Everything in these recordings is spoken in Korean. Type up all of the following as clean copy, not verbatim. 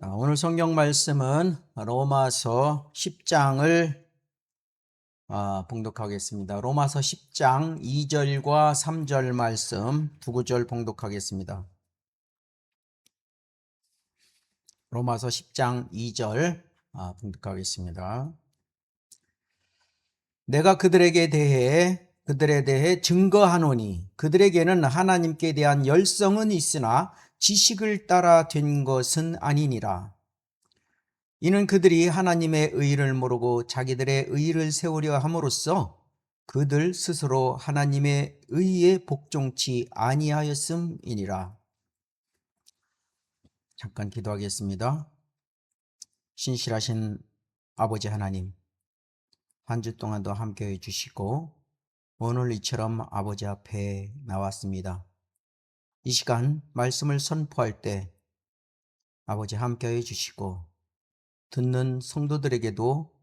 오늘 성경 말씀은 로마서 10장을 봉독하겠습니다. 로마서 10장 2절과 3절 말씀 두 구절 봉독하겠습니다. 로마서 10장 2절 봉독하겠습니다. 내가 그들에 대해 증거하노니 그들에게는 하나님께 대한 열성은 있으나 지식을 따라 된 것은 아니니라. 이는 그들이 하나님의 의를 모르고 자기들의 의를 세우려 함으로써 그들 스스로 하나님의 의에 복종치 아니하였음이니라. 잠깐 기도하겠습니다. 신실하신 아버지 하나님, 한 주 동안도 함께해 주시고 오늘 이처럼 아버지 앞에 나왔습니다. 이 시간 말씀을 선포할 때 아버지 함께해 주시고 듣는 성도들에게도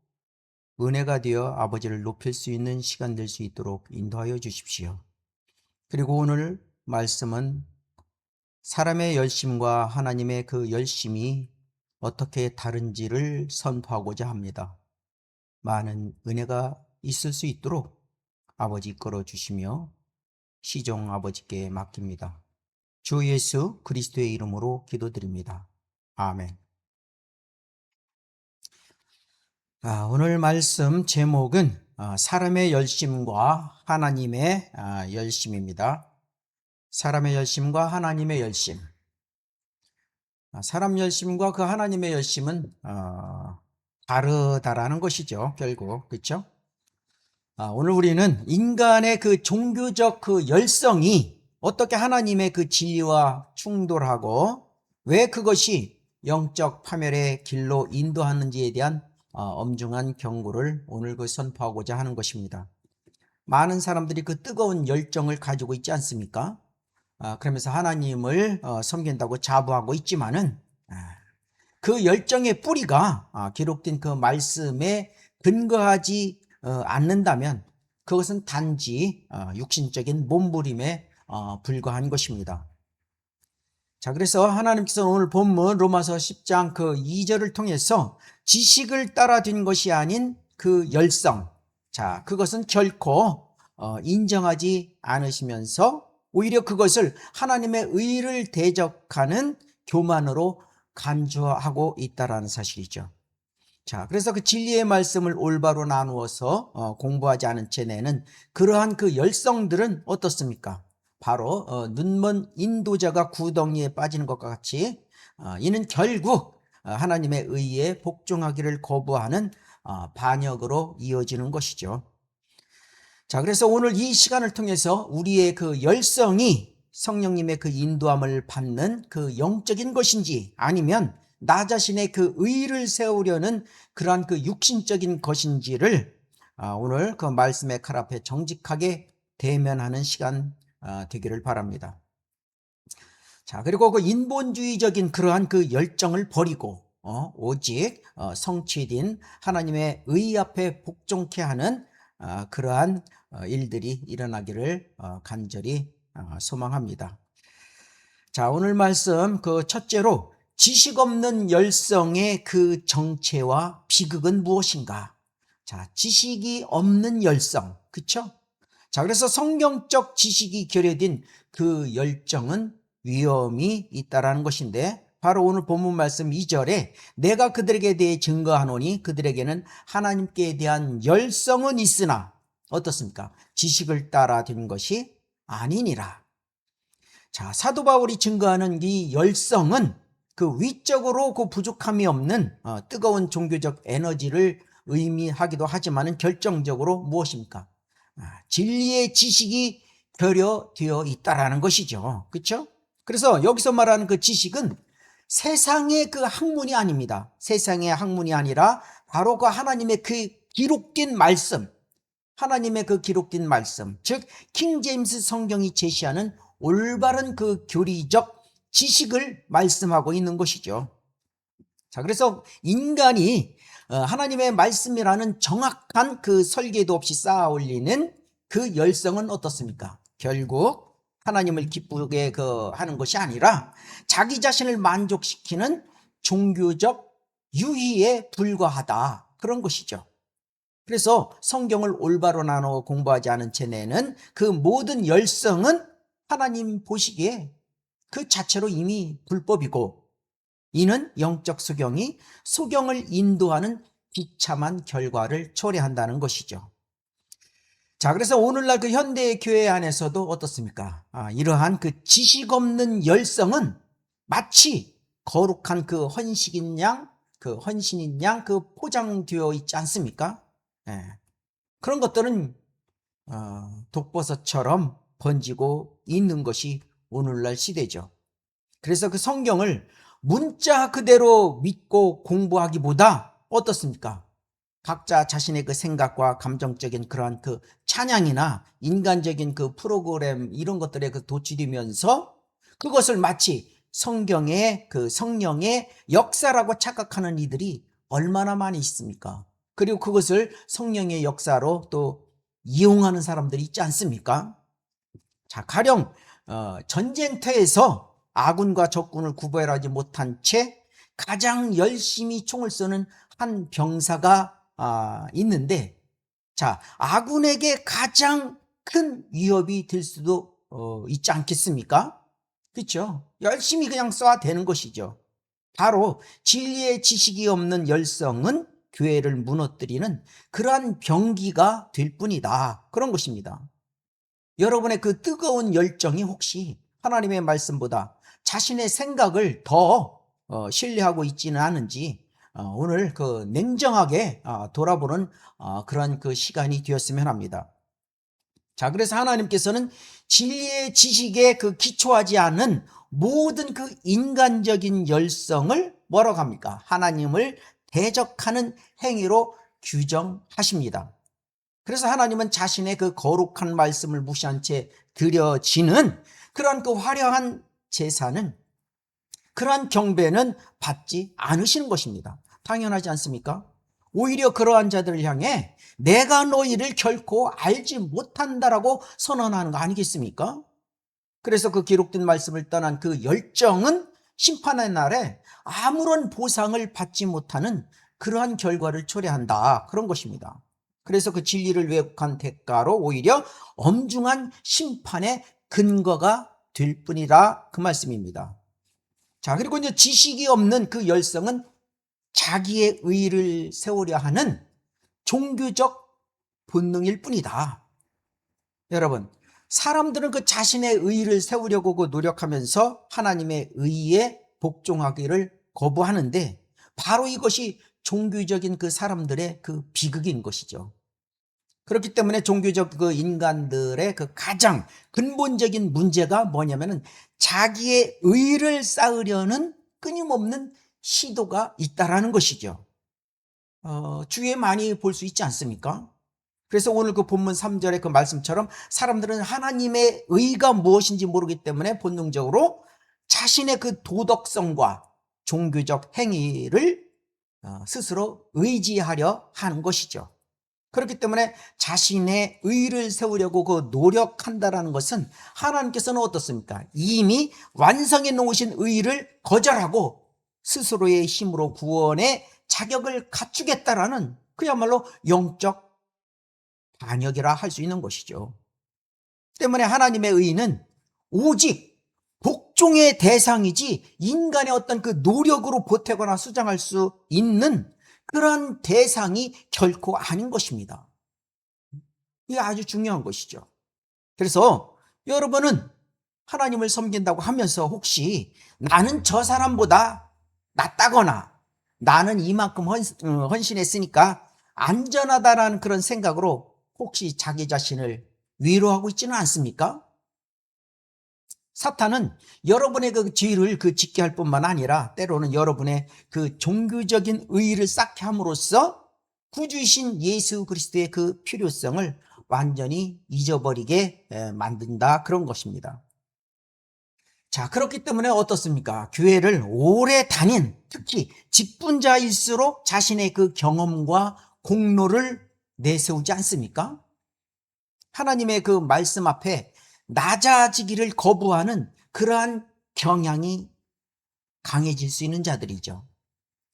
은혜가 되어 아버지를 높일 수 있는 시간 될 수 있도록 인도하여 주십시오. 그리고 오늘 말씀은 사람의 열심과 하나님의 그 열심이 어떻게 다른지를 선포하고자 합니다. 많은 은혜가 있을 수 있도록 아버지 이끌어 주시며 시종 아버지께 맡깁니다. 주 예수 그리스도의 이름으로 기도드립니다. 아멘. 오늘 말씀 제목은 사람의 열심과 하나님의 열심입니다. 사람의 열심과 하나님의 열심. 사람 열심과 그 하나님의 열심은 다르다라는 것이죠. 결국 그렇죠? 오늘 우리는 인간의 그 종교적 그 열성이 어떻게 하나님의 그 진리와 충돌하고 왜 그것이 영적 파멸의 길로 인도하는지에 대한 엄중한 경고를 오늘 그 선포하고자 하는 것입니다. 많은 사람들이 그 뜨거운 열정을 가지고 있지 않습니까? 그러면서 하나님을 섬긴다고 자부하고 있지만은 그 열정의 뿌리가 기록된 그 말씀에 근거하지 않는다면 그것은 단지 육신적인 몸부림에 불과한 것입니다. 자, 그래서 하나님께서 오늘 본문 로마서 10장 그 2절을 통해서 지식을 따라된 것이 아닌 그 열성, 자, 그것은 결코 인정하지 않으시면서 오히려 그것을 하나님의 의를 대적하는 교만으로 간주하고 있다라는 사실이죠. 자, 그래서 그 진리의 말씀을 올바로 나누어서 공부하지 않은 채내는 그러한 그 열성들은 어떻습니까? 바로 눈먼 인도자가 구덩이에 빠지는 것과 같이 이는 결국 하나님의 의에 복종하기를 거부하는 반역으로 이어지는 것이죠. 자, 그래서 오늘 이 시간을 통해서 우리의 그 열성이 성령님의 그 인도함을 받는 그 영적인 것인지 아니면 나 자신의 그 의를 세우려는 그러한 그 육신적인 것인지를 오늘 그 말씀의 칼 앞에 정직하게 대면하는 시간 되기를 바랍니다. 자, 그리고 그 인본주의적인 그러한 그 열정을 버리고 오직 성취된 하나님의 의 앞에 복종케 하는 그러한 일들이 일어나기를 간절히 소망합니다. 자, 오늘 말씀 그 첫째로 지식 없는 열성의 그 정체와 비극은 무엇인가? 자, 지식이 없는 열성, 그렇죠? 자, 그래서 성경적 지식이 결여된 그 열정은 위험이 있다라는 것인데 바로 오늘 본문 말씀 2절에 내가 그들에게 대해 증거하노니 그들에게는 하나님께 대한 열성은 있으나 어떻습니까? 지식을 따라 된 것이 아니니라. 자, 사도 바울이 증거하는 이 열성은 그 위적으로 그 부족함이 없는 뜨거운 종교적 에너지를 의미하기도 하지만 결정적으로 무엇입니까? 진리의 지식이 결여되어 있다라는 것이죠. 그렇죠? 그래서 여기서 말하는 그 지식은 세상의 그 학문이 아닙니다. 세상의 학문이 아니라 바로 그 하나님의 그 기록된 말씀, 하나님의 그 기록된 말씀, 즉 킹 제임스 성경이 제시하는 올바른 그 교리적 지식을 말씀하고 있는 것이죠. 자, 그래서 인간이 하나님의 말씀이라는 정확한 그 설계도 없이 쌓아 올리는 그 열성은 어떻습니까? 결국 하나님을 기쁘게 하는 것이 아니라 자기 자신을 만족시키는 종교적 유희에 불과하다. 그런 것이죠. 그래서 성경을 올바로 나누어 공부하지 않은 쟤네는 그 모든 열성은 하나님 보시기에 그 자체로 이미 불법이고, 이는 영적 소경이 소경을 인도하는 비참한 결과를 초래한다는 것이죠. 자, 그래서 오늘날 그 현대 교회 안에서도 어떻습니까? 이러한 그 지식 없는 열성은 마치 거룩한 그 헌신인 양 그 포장되어 있지 않습니까? 예. 그런 것들은 독버섯처럼 번지고 있는 것이 오늘날 시대죠. 그래서 그 성경을 문자 그대로 믿고 공부하기보다 어떻습니까? 각자 자신의 그 생각과 감정적인 그러한 그 찬양이나 인간적인 그 프로그램 이런 것들에 그 도취되면서 그것을 마치 성경의 그 성령의 역사라고 착각하는 이들이 얼마나 많이 있습니까? 그리고 그것을 성령의 역사로 또 이용하는 사람들이 있지 않습니까? 자, 가령 전쟁터에서 아군과 적군을 구별하지 못한 채 가장 열심히 총을 쏘는 한 병사가 있는데, 자, 아군에게 가장 큰 위협이 될 수도 있지 않겠습니까? 그렇죠? 열심히 그냥 쏴야 되는 것이죠. 바로 진리의 지식이 없는 열성은 교회를 무너뜨리는 그러한 병기가 될 뿐이다. 그런 것입니다. 여러분의 그 뜨거운 열정이 혹시 하나님의 말씀보다 자신의 생각을 더 신뢰하고 있지는 않은지 오늘 그 냉정하게 돌아보는 그런 그 시간이 되었으면 합니다. 자, 그래서 하나님께서는 진리의 지식에 그 기초하지 않은 모든 그 인간적인 열성을 뭐라고 합니까? 하나님을 대적하는 행위로 규정하십니다. 그래서 하나님은 자신의 그 거룩한 말씀을 무시한 채 드려지는 그러한 그 화려한 제사는, 그러한 경배는 받지 않으시는 것입니다. 당연하지 않습니까? 오히려 그러한 자들을 향해 내가 너희를 결코 알지 못한다라고 선언하는 거 아니겠습니까? 그래서 그 기록된 말씀을 떠난 그 열정은 심판의 날에 아무런 보상을 받지 못하는 그러한 결과를 초래한다. 그런 것입니다. 그래서 그 진리를 왜곡한 대가로 오히려 엄중한 심판의 근거가 될 뿐이라 그 말씀입니다. 자, 그리고 이제 지식이 없는 그 열성은 자기의 의를 세우려 하는 종교적 본능일 뿐이다. 여러분, 사람들은 그 자신의 의를 세우려고 그 노력하면서 하나님의 의에 복종하기를 거부하는데, 바로 이것이 종교적인 그 사람들의 그 비극인 것이죠. 그렇기 때문에 종교적 그 인간들의 그 가장 근본적인 문제가 뭐냐면은 자기의 의를 쌓으려는 끊임없는 시도가 있다라는 것이죠. 주위에 많이 볼 수 있지 않습니까? 그래서 오늘 그 본문 3절의 그 말씀처럼 사람들은 하나님의 의가 무엇인지 모르기 때문에 본능적으로 자신의 그 도덕성과 종교적 행위를 스스로 의지하려 하는 것이죠. 그렇기 때문에 자신의 의를 세우려고 그 노력한다라는 것은 하나님께서는 어떻습니까? 이미 완성해 놓으신 의를 거절하고 스스로의 힘으로 구원의 자격을 갖추겠다라는 그야말로 영적 반역이라 할 수 있는 것이죠. 때문에 하나님의 의는 오직 복종의 대상이지 인간의 어떤 그 노력으로 보태거나 수장할 수 있는 그러한 대상이 결코 아닌 것입니다. 이게 아주 중요한 것이죠. 그래서 여러분은 하나님을 섬긴다고 하면서 혹시 나는 저 사람보다 낫다거나 나는 이만큼 헌신했으니까 안전하다라는 그런 생각으로 혹시 자기 자신을 위로하고 있지는 않습니까? 사탄은 여러분의 그 죄를 그 짓게 할 뿐만 아니라 때로는 여러분의 그 종교적인 의의를 쌓게 함으로써 구주이신 예수 그리스도의 그 필요성을 완전히 잊어버리게 만든다, 그런 것입니다. 자, 그렇기 때문에 어떻습니까? 교회를 오래 다닌, 특히 직분자일수록 자신의 그 경험과 공로를 내세우지 않습니까? 하나님의 그 말씀 앞에 낮아지기를 거부하는 그러한 경향이 강해질 수 있는 자들이죠.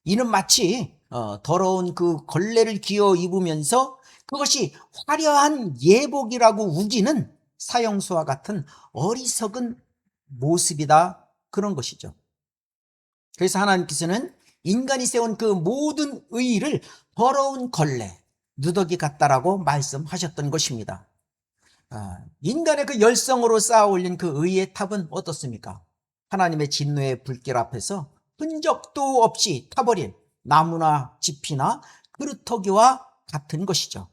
이는 마치 더러운 그 걸레를 기어 입으면서 그것이 화려한 예복이라고 우기는 사형수와 같은 어리석은 모습이다, 그런 것이죠. 그래서 하나님께서는 인간이 세운 그 모든 의의를 더러운 걸레, 누더기 같다라고 말씀하셨던 것입니다. 인간의 그 열성으로 쌓아 올린 그 의의 탑은 어떻습니까? 하나님의 진노의 불길 앞에서 흔적도 없이 타버린 나무나 지피나 그루터기와 같은 것이죠.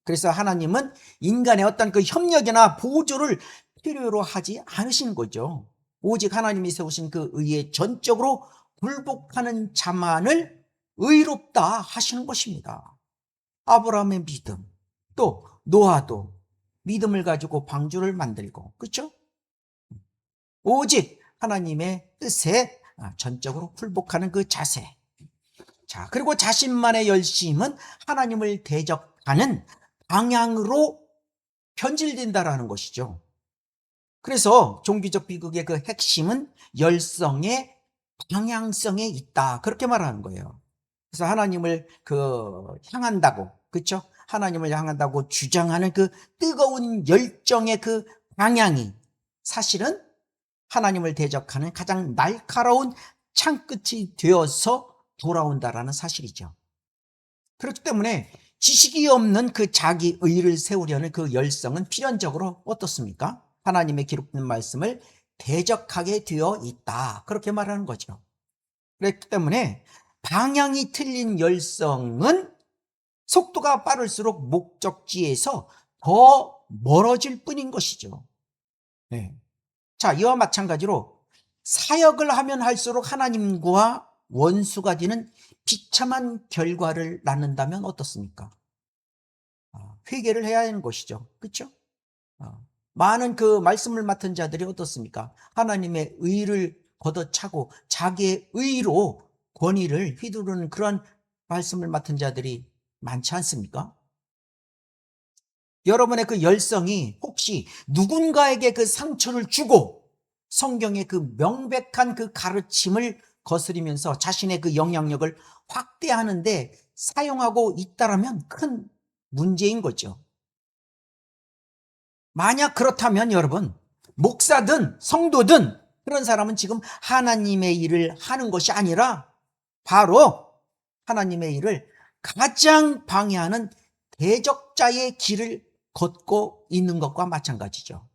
그래서 하나님은 인간의 어떤 그 협력이나 보조를 필요로 하지 않으신 거죠. 오직 하나님이 세우신 그 의에 전적으로 굴복하는 자만을 의롭다 하시는 것입니다. 아브라함의 믿음, 또 노아도 믿음을 가지고 방주를 만들고, 그렇죠? 오직 하나님의 뜻에 전적으로 굴복하는 그 자세. 자, 그리고 자신만의 열심은 하나님을 대적하는 방향으로 변질된다라는 것이죠. 그래서 종교적 비극의 그 핵심은 열성의 방향성에 있다, 그렇게 말하는 거예요. 그래서 하나님을 향한다고, 그렇죠? 하나님을 향한다고 주장하는 그 뜨거운 열정의 그 방향이 사실은 하나님을 대적하는 가장 날카로운 창끝이 되어서 돌아온다라는 사실이죠. 그렇기 때문에 지식이 없는 그 자기 의를 세우려는 그 열성은 필연적으로 어떻습니까? 하나님의 기록된 말씀을 대적하게 되어 있다, 그렇게 말하는 거죠. 그렇기 때문에 방향이 틀린 열성은 속도가 빠를수록 목적지에서 더 멀어질 뿐인 것이죠. 네. 자, 이와 마찬가지로 사역을 하면 할수록 하나님과 원수가 되는 비참한 결과를 낳는다면 어떻습니까? 회개를 해야 하는 것이죠. 그렇죠? 많은 그 말씀을 맡은 자들이 어떻습니까? 하나님의 의를 걷어차고 자기의 의로 권위를 휘두르는 그런 말씀을 맡은 자들이 많지 않습니까? 여러분의 그 열성이 혹시 누군가에게 그 상처를 주고 성경의 그 명백한 그 가르침을 거스리면서 자신의 그 영향력을 확대하는데 사용하고 있다라면 큰 문제인 거죠. 만약 그렇다면 여러분, 목사든 성도든 그런 사람은 지금 하나님의 일을 하는 것이 아니라 바로 하나님의 일을 가장 방해하는 대적자의 길을 걷고 있는 것과 마찬가지죠.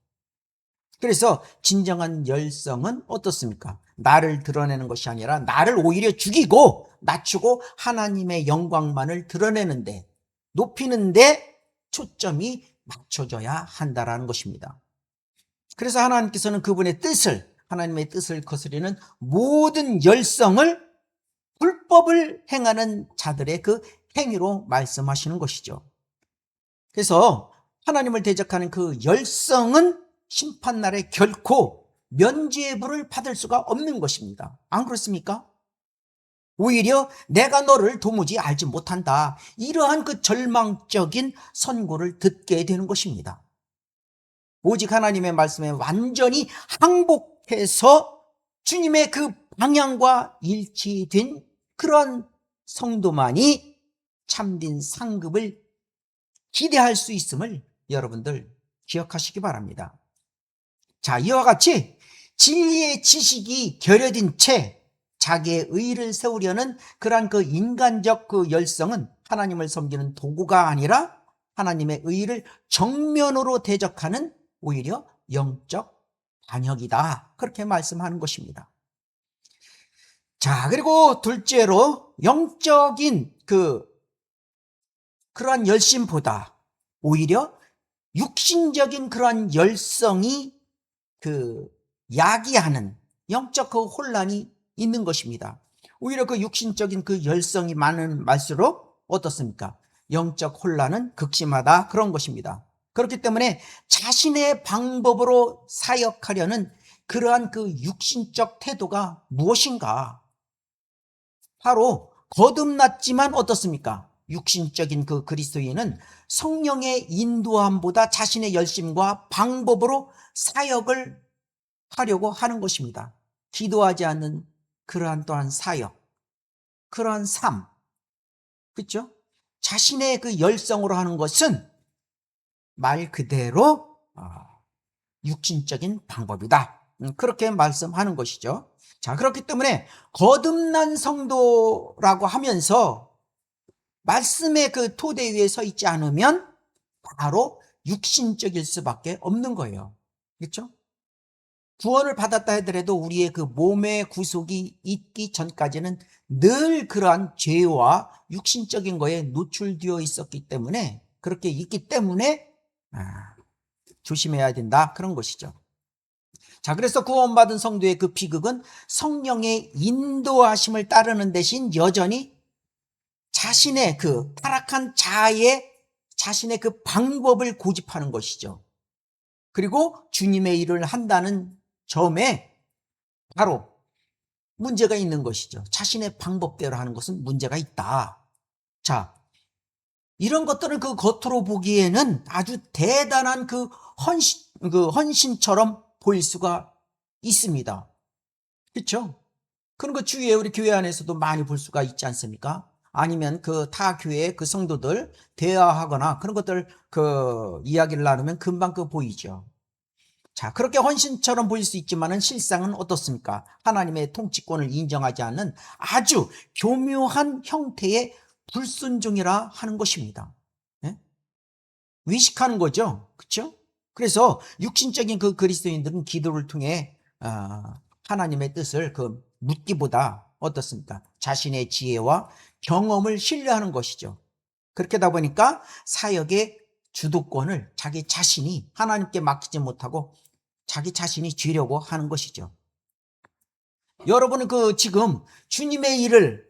그래서 진정한 열성은 어떻습니까? 나를 드러내는 것이 아니라 나를 오히려 죽이고 낮추고 하나님의 영광만을 드러내는데, 높이는데 초점이 맞춰져야 한다라는 것입니다. 그래서 하나님께서는 그분의 뜻을, 하나님의 뜻을 거스리는 모든 열성을 불법을 행하는 자들의 그 행위로 말씀하시는 것이죠. 그래서 하나님을 대적하는 그 열성은 심판날에 결코 면죄의 불을 받을 수가 없는 것입니다. 안 그렇습니까? 오히려 내가 너를 도무지 알지 못한다, 이러한 그 절망적인 선고를 듣게 되는 것입니다. 오직 하나님의 말씀에 완전히 항복해서 주님의 그 방향과 일치된 그런 성도만이 참된 상급을 기대할 수 있음을 여러분들 기억하시기 바랍니다. 자, 이와 같이 진리의 지식이 결여된 채 자기의 의의를 세우려는 그러한 그 인간적 그 열성은 하나님을 섬기는 도구가 아니라 하나님의 의의를 정면으로 대적하는 오히려 영적 반역이다, 그렇게 말씀하는 것입니다. 자, 그리고 둘째로 영적인 그러한 열심보다 오히려 육신적인 그러한 열성이 야기하는 영적 그 혼란이 있는 것입니다. 오히려 그 육신적인 그 열성이 많은 말수록 어떻습니까? 영적 혼란은 극심하다, 그런 것입니다. 그렇기 때문에 자신의 방법으로 사역하려는 그러한 그 육신적 태도가 무엇인가? 바로 거듭났지만 어떻습니까? 육신적인 그 그리스도인은 성령의 인도함보다 자신의 열심과 방법으로 사역을 하려고 하는 것입니다. 기도하지 않는 그러한 또한 사역, 그런 삶, 그렇죠? 자신의 그 열성으로 하는 것은 말 그대로 육신적인 방법이다. 그렇게 말씀하는 것이죠. 자, 그렇기 때문에 거듭난 성도라고 하면서 말씀의 그 토대 위에 서 있지 않으면 바로 육신적일 수밖에 없는 거예요. 그렇죠? 구원을 받았다 하더라도 우리의 그 몸의 구속이 있기 전까지는 늘 그러한 죄와 육신적인 거에 노출되어 있었기 때문에, 그렇게 있기 때문에 조심해야 된다, 그런 것이죠. 자, 그래서 구원받은 성도의 그 비극은 성령의 인도하심을 따르는 대신 여전히 자신의 그 타락한 자신의 그 방법을 고집하는 것이죠. 그리고 주님의 일을 한다는 점에 바로 문제가 있는 것이죠. 자신의 방법대로 하는 것은 문제가 있다. 자, 이런 것들은 그 겉으로 보기에는 아주 대단한 그 헌신처럼 보일 수가 있습니다. 그렇죠? 그런 거 주위에 우리 교회 안에서도 많이 볼 수가 있지 않습니까? 아니면 그 타 교회의 그 성도들 대화하거나 그런 것들 그 이야기를 나누면 금방 그 보이죠. 자, 그렇게 헌신처럼 보일 수 있지만은 실상은 어떻습니까? 하나님의 통치권을 인정하지 않는 아주 교묘한 형태의 불순종이라 하는 것입니다. 예? 위식하는 거죠. 그렇죠? 그래서 육신적인 그 그리스도인들은 기도를 통해 하나님의 뜻을 그 묻기보다 어떻습니까? 자신의 지혜와 경험을 신뢰하는 것이죠. 그렇게 하다 보니까 사역의 주도권을 자기 자신이 하나님께 맡기지 못하고 자기 자신이 쥐려고 하는 것이죠. 여러분은 그 지금 주님의 일을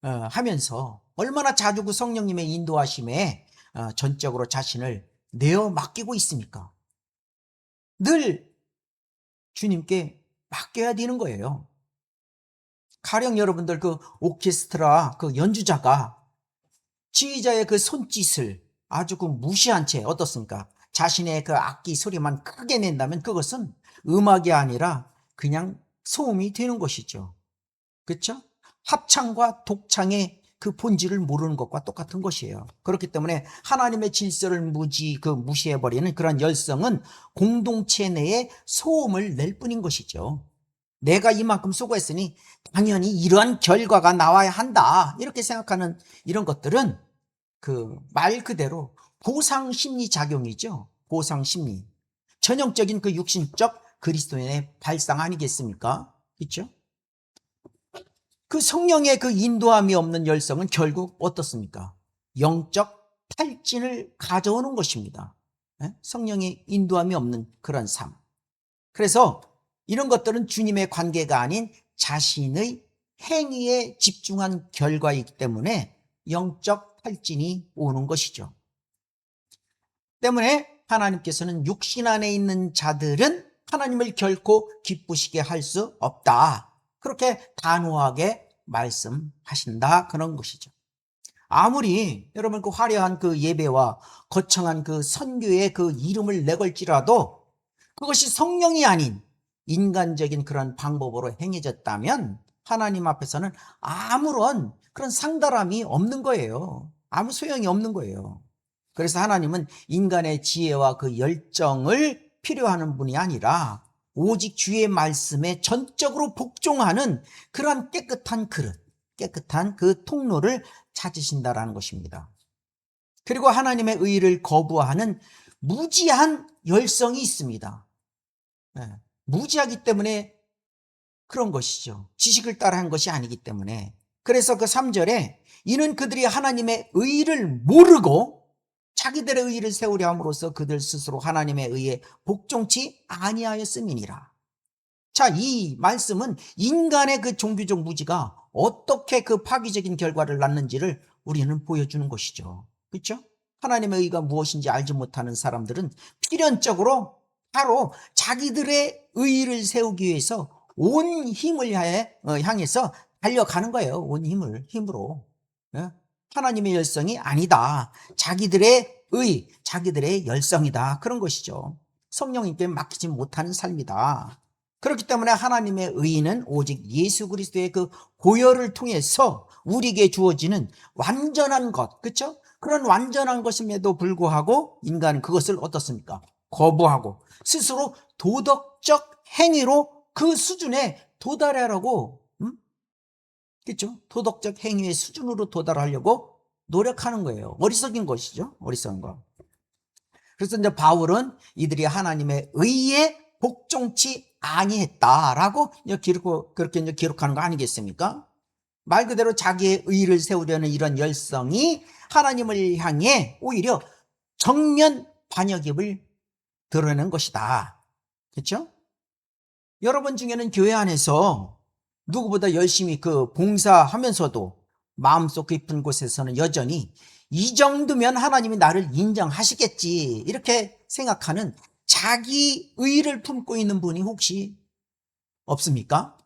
하면서 얼마나 자주 그 성령님의 인도하심에 전적으로 자신을 내어 맡기고 있습니까? 늘 주님께 맡겨야 되는 거예요. 가령 여러분들 그 오케스트라 그 연주자가 지휘자의 그 손짓을 아주 그 무시한 채 어떻습니까? 자신의 그 악기 소리만 크게 낸다면 그것은 음악이 아니라 그냥 소음이 되는 것이죠. 그렇죠? 합창과 독창의 그 본질을 모르는 것과 똑같은 것이에요. 그렇기 때문에 하나님의 질서를 무시해버리는 그런 열성은 공동체 내에 소음을 낼 뿐인 것이죠. 내가 이만큼 수고했으니 당연히 이러한 결과가 나와야 한다, 이렇게 생각하는 이런 것들은 그 말 그대로 보상 심리 작용이죠. 보상 심리. 전형적인 그 육신적 그리스도인의 발상 아니겠습니까? 그렇죠? 그 성령의 그 인도함이 없는 열성은 결국 어떻습니까? 영적 탈진을 가져오는 것입니다. 성령의 인도함이 없는 그런 삶. 그래서 이런 것들은 주님의 관계가 아닌 자신의 행위에 집중한 결과이기 때문에 영적 탈진이 오는 것이죠. 때문에 하나님께서는 육신 안에 있는 자들은 하나님을 결코 기쁘시게 할 수 없다, 그렇게 단호하게 말씀하신다, 그런 것이죠. 아무리 여러분 그 화려한 그 예배와 거창한 그 선교의 그 이름을 내걸지라도 그것이 성령이 아닌 인간적인 그런 방법으로 행해졌다면 하나님 앞에서는 아무런 그런 상달함이 없는 거예요. 아무 소용이 없는 거예요. 그래서 하나님은 인간의 지혜와 그 열정을 필요하는 분이 아니라 오직 주의 말씀에 전적으로 복종하는 그러한 깨끗한 그릇, 깨끗한 그 통로를 찾으신다라는 것입니다. 그리고 하나님의 의를 거부하는 무지한 열성이 있습니다. 무지하기 때문에 그런 것이죠. 지식을 따라한 것이 아니기 때문에. 그래서 그 3절에 이는 그들이 하나님의 의를 모르고 자기들의 의를 세우려 함으로써 그들 스스로 하나님의 의에 복종치 아니하였음이니라. 자, 이 말씀은 인간의 그 종교적 무지가 어떻게 그 파괴적인 결과를 낳는지를 우리는 보여주는 것이죠. 그렇죠? 하나님의 의가 무엇인지 알지 못하는 사람들은 필연적으로 바로 자기들의 의를 세우기 위해서 온 힘을 향해서 달려가는 거예요. 온 힘으로. 하나님의 열성이 아니다, 자기들의 의, 자기들의 열성이다, 그런 것이죠. 성령님께 맡기지 못하는 삶이다. 그렇기 때문에 하나님의 의는 오직 예수 그리스도의 그 보혈을 통해서 우리에게 주어지는 완전한 것, 그렇죠? 그런 완전한 것임에도 불구하고 인간은 그것을 어떻습니까? 거부하고 스스로 도덕적 행위로 그 수준에 도달하려고, 그렇죠? 도덕적 행위의 수준으로 도달하려고 노력하는 거예요. 어리석인 것이죠. 어리석은 거. 그래서 이제 바울은 이들이 하나님의 의에 복종치 아니했다라고 그렇게 이제 기록하는 거 아니겠습니까? 말 그대로 자기의 의를 세우려는 이런 열성이 하나님을 향해 오히려 정면 반역임을 드러내는 것이다. 그렇죠? 여러분 중에는 교회 안에서 누구보다 열심히 그 봉사하면서도 마음속 깊은 곳에서는 여전히 이 정도면 하나님이 나를 인정하시겠지 이렇게 생각하는 자기 의를 품고 있는 분이 혹시 없습니까?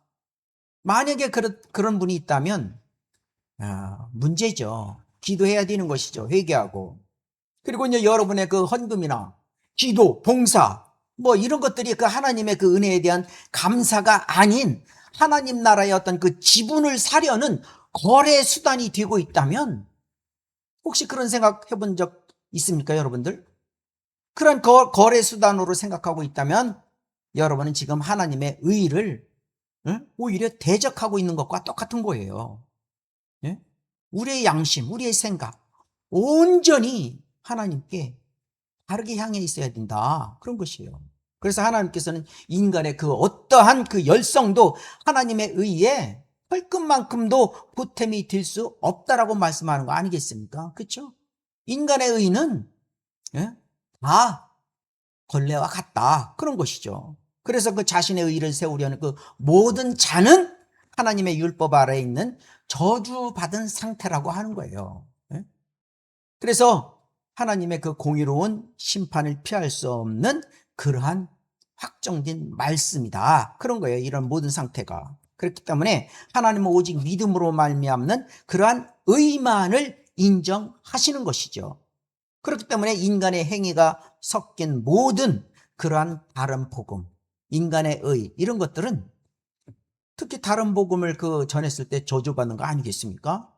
만약에 그런 분이 있다면 문제죠. 기도해야 되는 것이죠. 회개하고. 그리고 이제 여러분의 그 헌금이나 기도, 봉사 뭐 이런 것들이 그 하나님의 그 은혜에 대한 감사가 아닌 하나님 나라의 어떤 그 지분을 사려는 거래 수단이 되고 있다면 혹시 그런 생각 해본 적 있습니까, 여러분들? 그런 거래 수단으로 생각하고 있다면 여러분은 지금 하나님의 의를 오히려 대적하고 있는 것과 똑같은 거예요. 예? 우리의 양심, 우리의 생각 온전히 하나님께 바르게 향해 있어야 된다. 그런 것이에요. 그래서 하나님께서는 인간의 그 어떠한 그 열성도 하나님의 의에 헐끝만큼도 보탬이 될 수 없다라고 말씀하는 거 아니겠습니까? 그렇죠? 인간의 의는 다 걸레와 같다. 그런 것이죠. 그래서 그 자신의 의를 세우려는 그 모든 자는 하나님의 율법 아래에 있는 저주받은 상태라고 하는 거예요. 그래서 하나님의 그 공의로운 심판을 피할 수 없는 그러한 확정된 말씀이다. 그런 거예요. 이런 모든 상태가. 그렇기 때문에 하나님은 오직 믿음으로 말미암는 그러한 의만을 인정하시는 것이죠. 그렇기 때문에 인간의 행위가 섞인 모든 그러한 다른 복음, 인간의 의 이런 것들은 특히 다른 복음을 그 전했을 때 저주받는 거 아니겠습니까?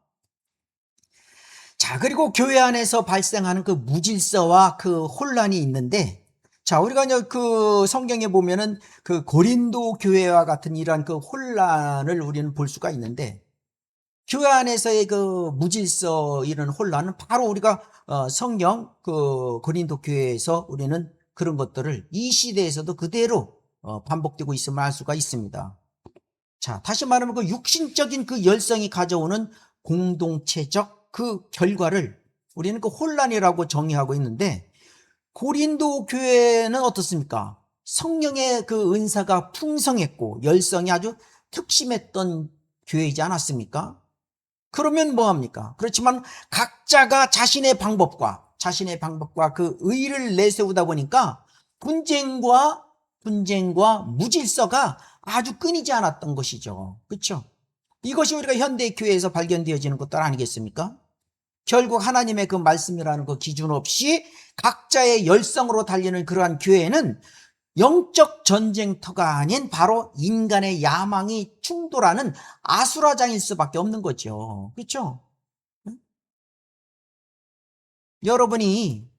자, 그리고 교회 안에서 발생하는 그 무질서와 그 혼란이 있는데, 자, 우리가 이제 그 성경에 보면은 그 고린도 교회와 같은 이러한 그 혼란을 우리는 볼 수가 있는데, 교회 안에서의 그 무질서 이런 혼란은 바로 우리가 성경 그 고린도 교회에서 우리는 그런 것들을 이 시대에서도 그대로 반복되고 있음을 알 수가 있습니다. 자, 다시 말하면 그 육신적인 그 열성이 가져오는 공동체적 그 결과를 우리는 그 혼란이라고 정의하고 있는데 고린도 교회는 어떻습니까? 성령의 그 은사가 풍성했고 열성이 아주 특심했던 교회이지 않았습니까? 그러면 뭐합니까? 그렇지만 각자가 자신의 방법과 그 의를 내세우다 보니까 분쟁과 무질서가 아주 끊이지 않았던 것이죠. 그렇죠? 이것이 우리가 현대 교회에서 발견되어지는 것들 아니겠습니까? 결국 하나님의 그 말씀이라는 그 기준 없이 각자의 열성으로 달리는 그러한 교회는 영적 전쟁터가 아닌 바로 인간의 야망이 충돌하는 아수라장일 수밖에 없는 거죠. 그렇죠? 여러분이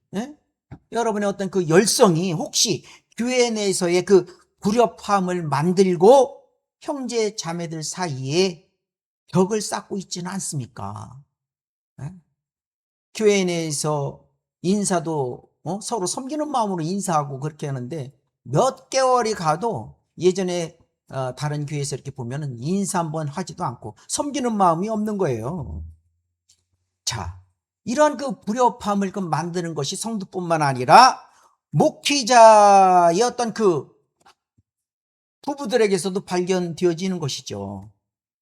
여러분의 어떤 그 열성이 혹시 교회 내에서의 그 불협화음을 만들고 형제 자매들 사이에 벽을 쌓고 있지는 않습니까? 교회 내에서 인사도 서로 섬기는 마음으로 인사하고 그렇게 하는데 몇 개월이 가도 예전에 다른 교회에서 이렇게 보면은 인사 한번 하지도 않고 섬기는 마음이 없는 거예요. 자, 이러한 그 불협화음을 그 만드는 것이 성도뿐만 아니라 목회자의 어떤 그 부부들에게서도 발견되어지는 것이죠.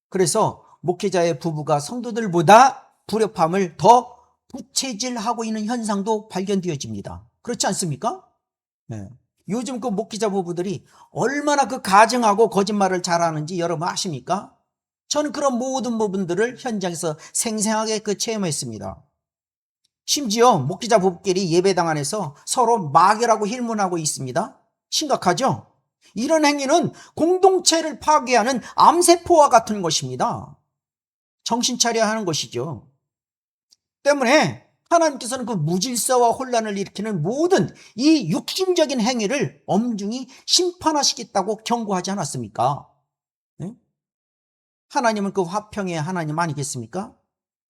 그래서 목회자의 부부가 성도들보다 불협화음을 더 부채질하고 있는 현상도 발견되어집니다. 그렇지 않습니까? 네. 요즘 그 목회자 부부들이 얼마나 그 가증하고 거짓말을 잘하는지 여러분 아십니까? 저는 그런 모든 부분들을 현장에서 생생하게 그 체험했습니다. 심지어 목회자 부부끼리 예배당 안에서 서로 마귀라고 힐문하고 있습니다. 심각하죠? 이런 행위는 공동체를 파괴하는 암세포와 같은 것입니다. 정신 차려야 하는 것이죠. 때문에 하나님께서는 그 무질서와 혼란을 일으키는 모든 이 육신적인 행위를 엄중히 심판하시겠다고 경고하지 않았습니까? 네? 하나님은 그 화평의 하나님 아니겠습니까?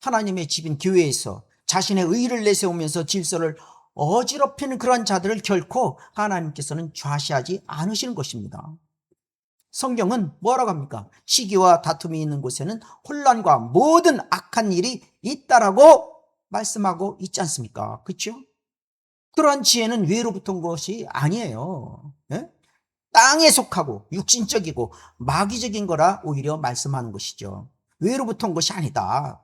하나님의 집인 교회에서 자신의 의를 내세우면서 질서를 어지럽히는 그런 자들을 결코 하나님께서는 좌시하지 않으시는 것입니다. 성경은 뭐라고 합니까? 시기와 다툼이 있는 곳에는 혼란과 모든 악한 일이 있다라고 말씀하고 있지 않습니까? 그렇죠? 그러한 지혜는 위로부터 온 것이 아니에요. 예? 땅에 속하고 육신적이고 마귀적인 거라 오히려 말씀하는 것이죠. 위로부터 온 것이 아니다.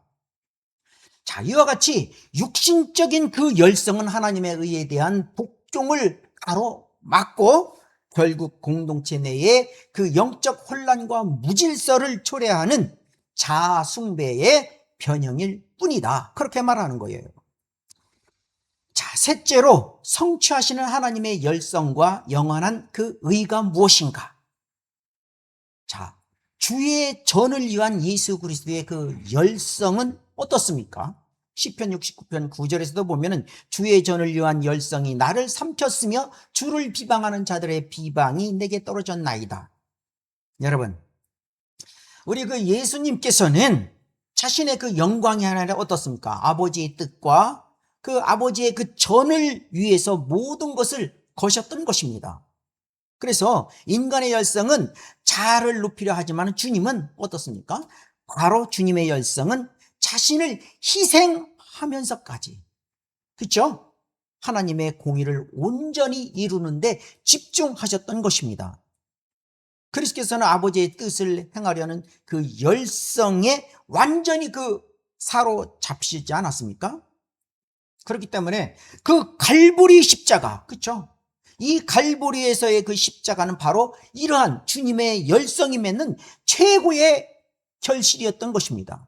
자, 이와 같이 육신적인 그 열성은 하나님의 의에 대한 복종을 가로막고 결국 공동체 내에 그 영적 혼란과 무질서를 초래하는 자아 숭배의 변형일 뿐이다. 그렇게 말하는 거예요. 자, 셋째로 성취하시는 하나님의 열성과 영원한 그 의가 무엇인가? 자, 주의 전을 위한 예수 그리스도의 그 열성은 어떻습니까? 시편 69편 9절에서도 보면은 주의 전을 위한 열성이 나를 삼켰으며 주를 비방하는 자들의 비방이 내게 떨어졌나이다. 여러분, 우리 그 예수님께서는 자신의 그 영광이 하나가 어떻습니까? 아버지의 뜻과 그 아버지의 그 전을 위해서 모든 것을 거셨던 것입니다. 그래서 인간의 열성은 자아를 높이려 하지만 주님은 어떻습니까? 바로 주님의 열성은 자신을 희생하면서까지, 그렇죠? 하나님의 공의를 온전히 이루는데 집중하셨던 것입니다. 그리스도께서는 아버지의 뜻을 행하려는 그 열성에 완전히 그 사로잡히지 않았습니까? 그렇기 때문에 그 갈보리 십자가, 그렇죠? 이 갈보리에서의 그 십자가는 바로 이러한 주님의 열성이 맺는 최고의 결실이었던 것입니다.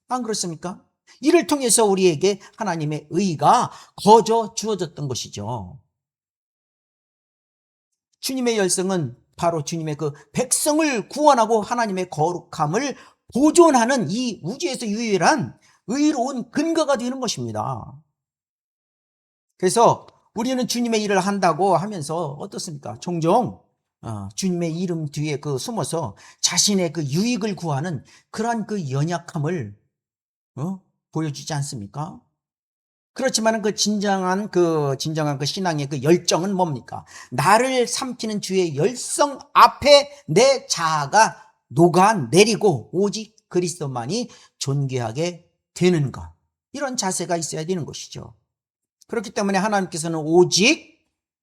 안 그렇습니까? 이를 통해서 우리에게 하나님의 의가 거저 주어졌던 것이죠. 주님의 열성은 바로 주님의 그 백성을 구원하고 하나님의 거룩함을 보존하는 이 우주에서 유일한 의로운 근거가 되는 것입니다. 그래서 우리는 주님의 일을 한다고 하면서 어떻습니까? 종종 주님의 이름 뒤에 그 숨어서 자신의 그 유익을 구하는 그러한 그 연약함을 보여주지 않습니까? 그렇지만 그 진정한 그 신앙의 그 열정은 뭡니까? 나를 삼키는 주의 열성 앞에 내 자아가 녹아내리고 오직 그리스도만이 존귀하게 되는 것. 이런 자세가 있어야 되는 것이죠. 그렇기 때문에 하나님께서는 오직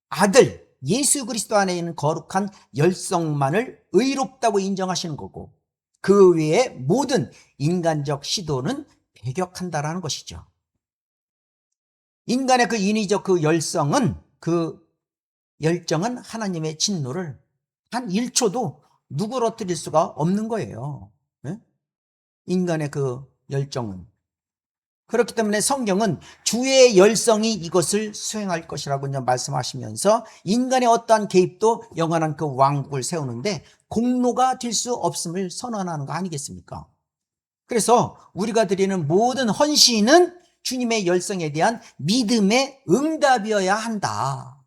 아들 예수 그리스도 안에 있는 거룩한 열성만을 의롭다고 인정하시는 거고 그 외에 모든 인간적 시도는 배격한다라는 것이죠. 인간의 그 인위적 그 열정은 하나님의 진노를 한 1초도 누그러뜨릴 수가 없는 거예요. 인간의 그 열정은. 그렇기 때문에 성경은 주의 열성이 이것을 수행할 것이라고 말씀하시면서 인간의 어떠한 개입도 영원한 그 왕국을 세우는데 공로가 될 수 없음을 선언하는 거 아니겠습니까? 그래서 우리가 드리는 모든 헌신은 주님의 열성에 대한 믿음의 응답이어야 한다.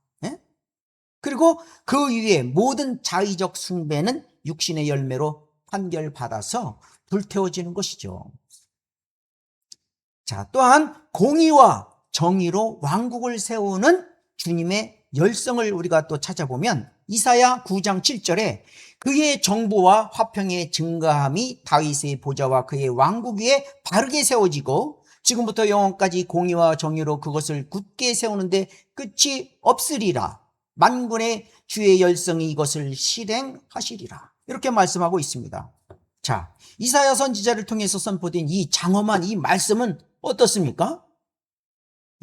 그리고 그 위에 모든 자의적 숭배는 육신의 열매로 판결받아서 불태워지는 것이죠. 자, 또한 공의와 정의로 왕국을 세우는 주님의 열성을 우리가 또 찾아보면 이사야 9장 7절에 그의 정보와 화평의 증가함이 다윗의 보좌와 그의 왕국 위에 바르게 세워지고 지금부터 영원까지 공의와 정의로 그것을 굳게 세우는데 끝이 없으리라. 만군의 주의 열성이 이것을 실행하시리라. 이렇게 말씀하고 있습니다. 자, 이사야 선지자를 통해서 선포된 이 장엄한 이 말씀은 어떻습니까?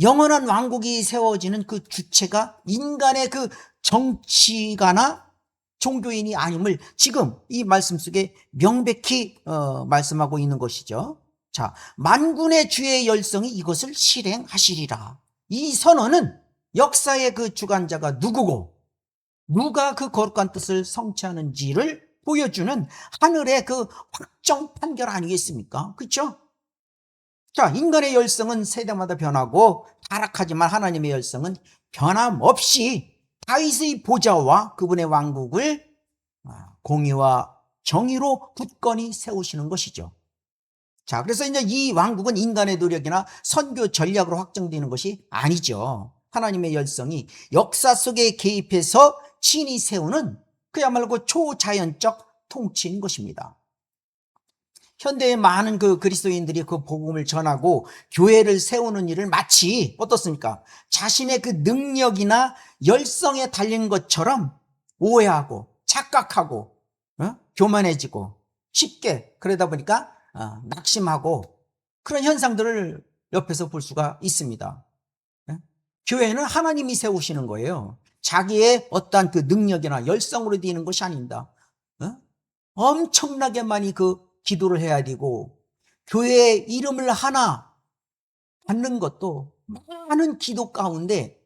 영원한 왕국이 세워지는 그 주체가 인간의 그 정치가나 종교인이 아님을 지금 이 말씀 속에 명백히 말씀하고 있는 것이죠. 자, 만군의 주의 열성이 이것을 실행하시리라. 이 선언은 역사의 그 주관자가 누구고 누가 그 거룩한 뜻을 성취하는지를 보여주는 하늘의 그 확정 판결 아니겠습니까? 그렇죠? 자, 인간의 열성은 세대마다 변하고 타락하지만 하나님의 열성은 변함없이 다윗의 보좌와 그분의 왕국을 공의와 정의로 굳건히 세우시는 것이죠. 자, 그래서 이제 이 왕국은 인간의 노력이나 선교 전략으로 확정되는 것이 아니죠. 하나님의 열성이 역사 속에 개입해서 친히 세우는 그야말로 초자연적 통치인 것입니다. 현대의 많은 그 그리스도인들이 그 복음을 전하고 교회를 세우는 일을 마치 어떻습니까? 자신의 그 능력이나 열성에 달린 것처럼 오해하고 착각하고 교만해지고 쉽게 그러다 보니까 낙심하고 그런 현상들을 옆에서 볼 수가 있습니다. 교회는 하나님이 세우시는 거예요. 자기의 어떠한 그 능력이나 열성으로 되는 것이 아닙니다. 엄청나게 많이 그 기도를 해야 되고 교회의 이름을 하나 받는 것도 많은 기도 가운데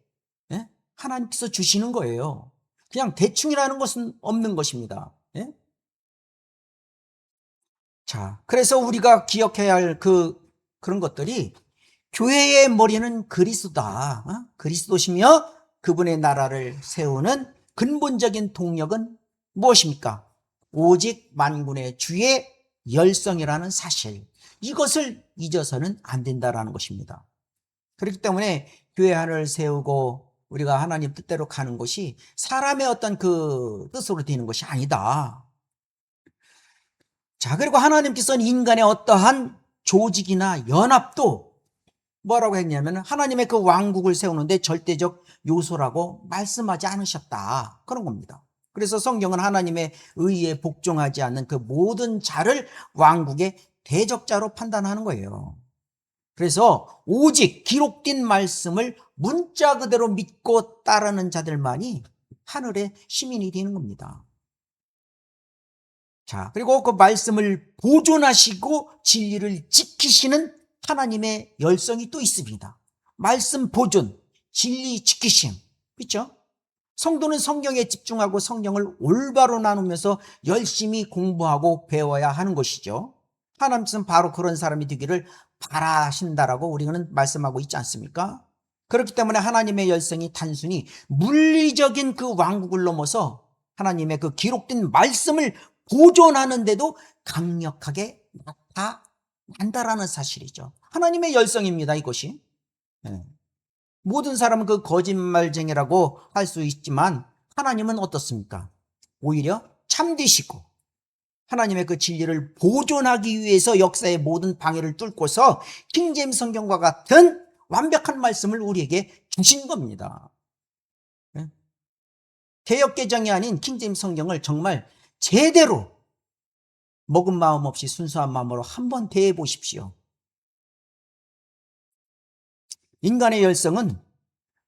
하나님께서 주시는 거예요. 그냥 대충이라는 것은 없는 것입니다. 자, 그래서 우리가 기억해야 할 그런 것들이 교회의 머리는 그리스도다. 그리스도시며 그분의 나라를 세우는 근본적인 동력은 무엇입니까? 오직 만군의 주의 열성이라는 사실. 이것을 잊어서는 안 된다라는 것입니다. 그렇기 때문에 교회 하나를 세우고 우리가 하나님 뜻대로 가는 것이 사람의 어떤 그 뜻으로 되는 것이 아니다. 자, 그리고 하나님께서는 인간의 어떠한 조직이나 연합도 뭐라고 했냐면 하나님의 그 왕국을 세우는데 절대적 요소라고 말씀하지 않으셨다. 그런 겁니다. 그래서 성경은 하나님의 의에 복종하지 않는 그 모든 자를 왕국의 대적자로 판단하는 거예요. 그래서 오직 기록된 말씀을 문자 그대로 믿고 따르는 자들만이 하늘의 시민이 되는 겁니다. 자, 그리고 그 말씀을 보존하시고 진리를 지키시는 하나님의 열성이 또 있습니다. 말씀 보존, 진리 지키심. 그렇죠? 성도는 성경에 집중하고 성경을 올바로 나누면서 열심히 공부하고 배워야 하는 것이죠. 하나님께서는 바로 그런 사람이 되기를 바라신다라고 우리는 말씀하고 있지 않습니까? 그렇기 때문에 하나님의 열성이 단순히 물리적인 그 왕국을 넘어서 하나님의 그 기록된 말씀을 보존하는데도 강력하게 나타난다라는 사실이죠. 하나님의 열성입니다, 이것이. 모든 사람은 그 거짓말쟁이라고 할 수 있지만 하나님은 어떻습니까? 오히려 참되시고 하나님의 그 진리를 보존하기 위해서 역사의 모든 방해를 뚫고서 킹제임스 성경과 같은 완벽한 말씀을 우리에게 주신 겁니다. 개역개정이 아닌 킹제임스 성경을 정말 제대로 먹은 마음 없이 순수한 마음으로 한번 대해 보십시오. 인간의 열성은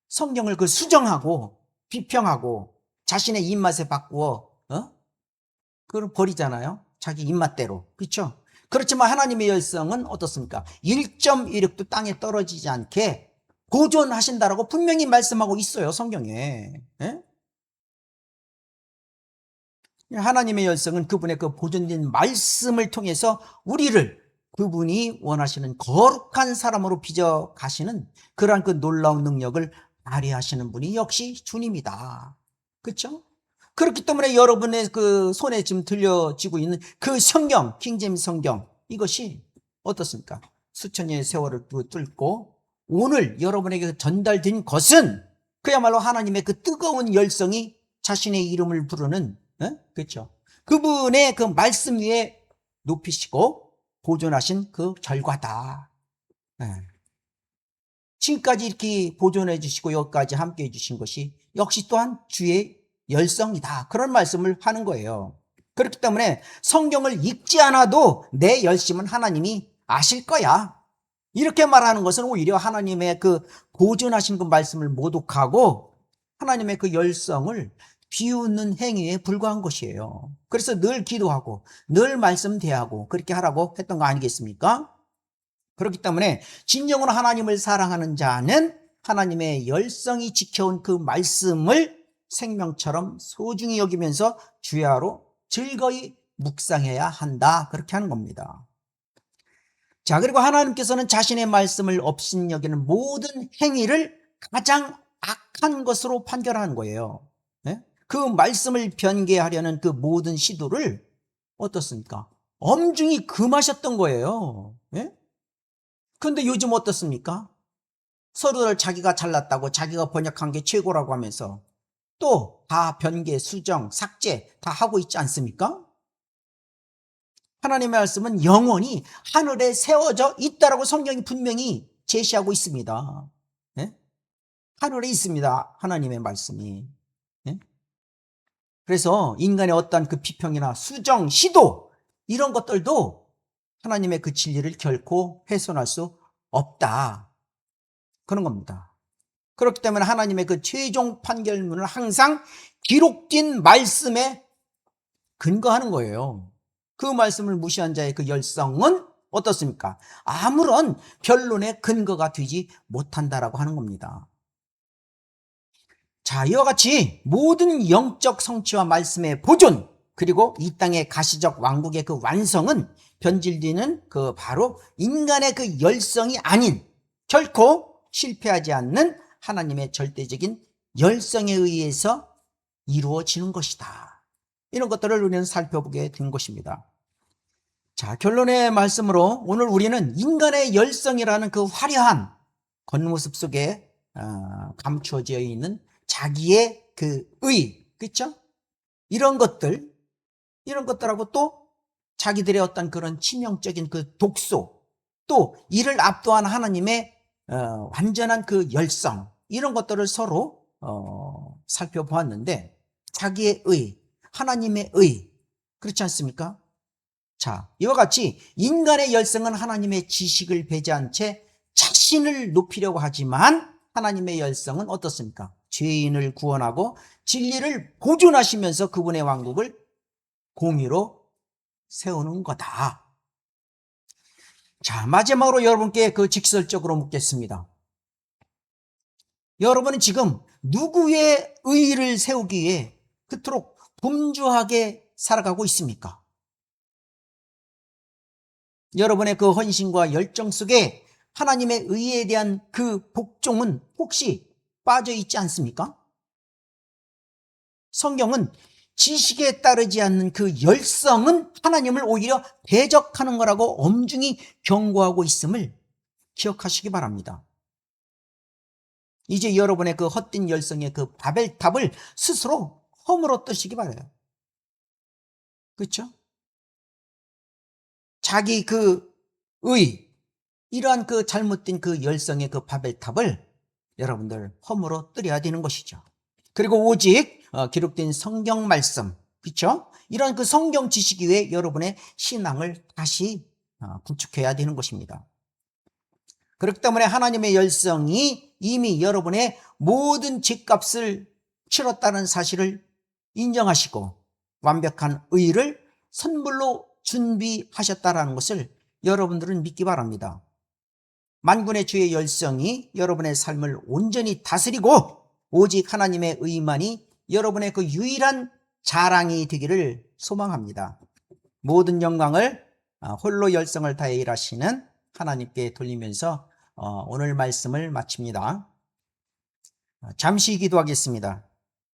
성경을 그 수정하고 비평하고 자신의 입맛에 바꾸어 그걸 버리잖아요. 자기 입맛대로. 그렇죠? 그렇지만 하나님의 열성은 어떻습니까? 1.1획도 땅에 떨어지지 않게 보존하신다라고 분명히 말씀하고 있어요, 성경에. 하나님의 열성은 그분의 그 보존된 말씀을 통해서 우리를 그분이 원하시는 거룩한 사람으로 빚어 가시는 그러한 그 놀라운 능력을 발휘하시는 분이 역시 주님이다. 그렇죠? 그렇기 때문에 여러분의 그 손에 지금 들려지고 있는 그 성경, 킹제임스 성경, 이것이 어떻습니까? 수천 년의 세월을 뚫고 오늘 여러분에게 전달된 것은 그야말로 하나님의 그 뜨거운 열성이 자신의 이름을 부르는, 그렇죠? 그분의 그 말씀 위에 높이시고 보존하신 그 결과다. 지금까지 이렇게 보존해 주시고 여기까지 함께 해 주신 것이 역시 또한 주의 열성이다. 그런 말씀을 하는 거예요. 그렇기 때문에 성경을 읽지 않아도 내 열심은 하나님이 아실 거야. 이렇게 말하는 것은 오히려 하나님의 그 보존하신 그 말씀을 모독하고 하나님의 그 열성을 비웃는 행위에 불과한 것이에요. 그래서 늘 기도하고 늘 말씀 대하고 그렇게 하라고 했던 거 아니겠습니까? 그렇기 때문에 진정으로 하나님을 사랑하는 자는 하나님의 열성이 지켜온 그 말씀을 생명처럼 소중히 여기면서 주야로 즐거이 묵상해야 한다. 그렇게 하는 겁니다. 자, 그리고 하나님께서는 자신의 말씀을 업신여기는 모든 행위를 가장 악한 것으로 판결하는 거예요. 예? 그 말씀을 변개하려는 그 모든 시도를 어떻습니까? 엄중히 금하셨던 거예요. 예? 그런데 요즘 어떻습니까? 서로를 자기가 잘났다고 자기가 번역한 게 최고라고 하면서 또 다 변개, 수정, 삭제 다 하고 있지 않습니까? 하나님의 말씀은 영원히 하늘에 세워져 있다라고 성경이 분명히 제시하고 있습니다. 예? 하늘에 있습니다. 하나님의 말씀이. 예? 그래서 인간의 어떤 그 비평이나 수정, 시도 이런 것들도 하나님의 그 진리를 결코 훼손할 수 없다. 그런 겁니다. 그렇기 때문에 하나님의 그 최종 판결문을 항상 기록된 말씀에 근거하는 거예요. 그 말씀을 무시한 자의 그 열성은 어떻습니까? 아무런 변론의 근거가 되지 못한다라고 하는 겁니다. 자, 이와 같이 모든 영적 성취와 말씀의 보존, 그리고 이 땅의 가시적 왕국의 그 완성은 변질되는 그 바로 인간의 그 열성이 아닌 결코 실패하지 않는 하나님의 절대적인 열성에 의해서 이루어지는 것이다. 이런 것들을 우리는 살펴보게 된 것입니다. 자, 결론의 말씀으로 오늘 우리는 인간의 열성이라는 그 화려한 겉모습 속에 감추어져 있는 자기의 그 그렇죠? 이런 것들하고 또 자기들의 어떤 그런 치명적인 그 독소, 또 이를 압도한 하나님의 완전한 그 열성, 이런 것들을 서로 살펴보았는데, 자기의 하나님의 그렇지 않습니까? 자, 이와 같이 인간의 열성은 하나님의 지식을 배제한 채 자신을 높이려고 하지만, 하나님의 열성은 어떻습니까? 죄인을 구원하고 진리를 보존하시면서 그분의 왕국을 공의로 세우는 거다. 자, 마지막으로 여러분께 그 직설적으로 묻겠습니다. 여러분은 지금 누구의 의의를 세우기 위해 그토록 분주하게 살아가고 있습니까? 여러분의 그 헌신과 열정 속에 하나님의 의에 대한 그 복종은 혹시 빠져 있지 않습니까? 성경은 지식에 따르지 않는 그 열성은 하나님을 오히려 대적하는 거라고 엄중히 경고하고 있음을 기억하시기 바랍니다. 이제 여러분의 그 헛된 열성의 그 바벨탑을 스스로 허물어 뜨시기 바라요. 그렇죠? 자기 그 이러한 그 잘못된 그 열성의 그 바벨탑을 여러분들 허물어 뜨려야 되는 것이죠. 그리고 오직 기록된 성경 말씀, 그렇죠? 이런 그 성경 지식 위에 여러분의 신앙을 다시 구축해야 되는 것입니다. 그렇기 때문에 하나님의 열성이 이미 여러분의 모든 죄값을 치렀다는 사실을 인정하시고 완벽한 의를 선물로 준비하셨다는 것을 여러분들은 믿기 바랍니다. 만군의 주의 열성이 여러분의 삶을 온전히 다스리고 오직 하나님의 의만이 여러분의 그 유일한 자랑이 되기를 소망합니다. 모든 영광을 홀로 열성을 다해 일하시는 하나님께 돌리면서 오늘 말씀을 마칩니다. 잠시 기도하겠습니다.